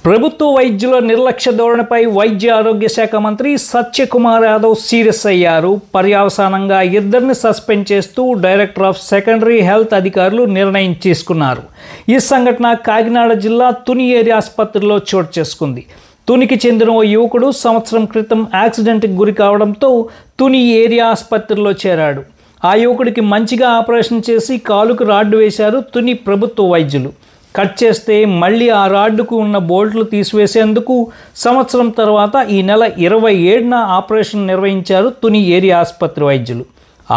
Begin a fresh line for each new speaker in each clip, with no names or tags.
ప్రభుత్వ వైద్యుల నిర్లక్ష్య ధోరణిపై వైద్య ఆరోగ్య శాఖ మంత్రి సత్యకుమార్ యాదవ్ సీరియస్ అయ్యారు. పర్యవసానంగా ఇద్దరిని సస్పెండ్ చేస్తూ డైరెక్టర్ ఆఫ్ సెకండరీ హెల్త్ అధికారులు నిర్ణయం తీసుకున్నారు. ఈ సంఘటన కాకినాడ జిల్లా తుని ఏరియా ఆసుపత్రిలో చోటు చేసుకుంది. తునికి చెందిన ఓ యువకుడు సంవత్సరం క్రితం యాక్సిడెంట్కి గురి కావడంతో తుని ఏరియా ఆసుపత్రిలో చేరాడు. ఆ యువకుడికి మంచిగా ఆపరేషన్ చేసి కాలుకు రాడ్డు వేశారు తుని ప్రభుత్వ వైద్యులు. కట్ చేస్తే మళ్ళీ ఆ రాడ్డుకు ఉన్న బోల్ట్లు తీసివేసేందుకు సంవత్సరం తర్వాత ఈ నెల 27న ఆపరేషన్ నిర్వహించారు తుని ఏరియా ఆసుపత్రి వైద్యులు.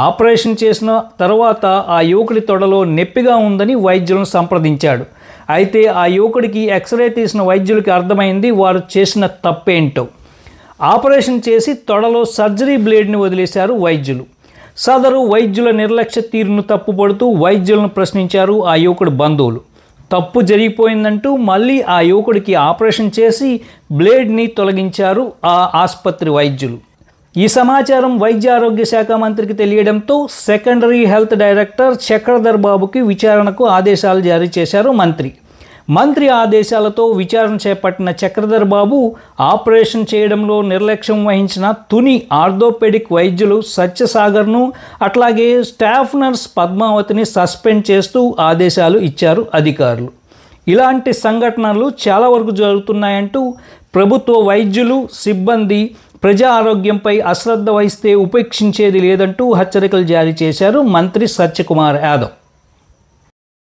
ఆపరేషన్ చేసిన తర్వాత ఆ యువకుడి తొడలో నొప్పిగా ఉందని వైద్యులను సంప్రదించాడు. అయితే ఆ యువకుడికి ఎక్స్రే తీసిన వైద్యులకి అర్థమైంది వారు చేసిన తప్పేంటో. ఆపరేషన్ చేసి తొడలో సర్జరీ బ్లేడ్ని వదిలేశారు వైద్యులు. సదరు వైద్యుల నిర్లక్ష్య తీరును తప్పుపడుతూ వైద్యులను ప్రశ్నించారు ఆ యువకుడి బంధువులు. తప్పు జరిగిపోయిందంటూ మళ్ళీ ఆ యువకుడికి ఆపరేషన్ చేసి బ్లేడ్ని తొలగించారు ఆ ఆసుపత్రి వైద్యులు. ఈ సమాచారం వైద్య ఆరోగ్య శాఖ మంత్రికి తెలియడంతో సెకండరీ హెల్త్ డైరెక్టర్ చక్రధర్ బాబుకి విచారణకు ఆదేశాలు జారీ చేశారు మంత్రి ఆదేశాలతో విచారణ చేపట్టిన చక్రధర్ బాబు ఆపరేషన్ చేయడంలో నిర్లక్ష్యం వహించిన తుని ఆర్థోపెడిక్ వైద్యులు సత్యసాగర్ను అట్లాగే స్టాఫ్ నర్స్ పద్మావతిని సస్పెండ్ చేస్తూ ఆదేశాలు ఇచ్చారు అధికారులు. ఇలాంటి సంఘటనలు చాలా వరకు జరుగుతున్నాయంటూ ప్రభుత్వ వైద్యులు సిబ్బంది ప్రజా ఆరోగ్యంపై అశ్రద్ధ వహిస్తే ఉపేక్షించేది లేదంటూ హెచ్చరికలు జారీ చేశారు మంత్రి సత్యకుమార్ యాదవ్.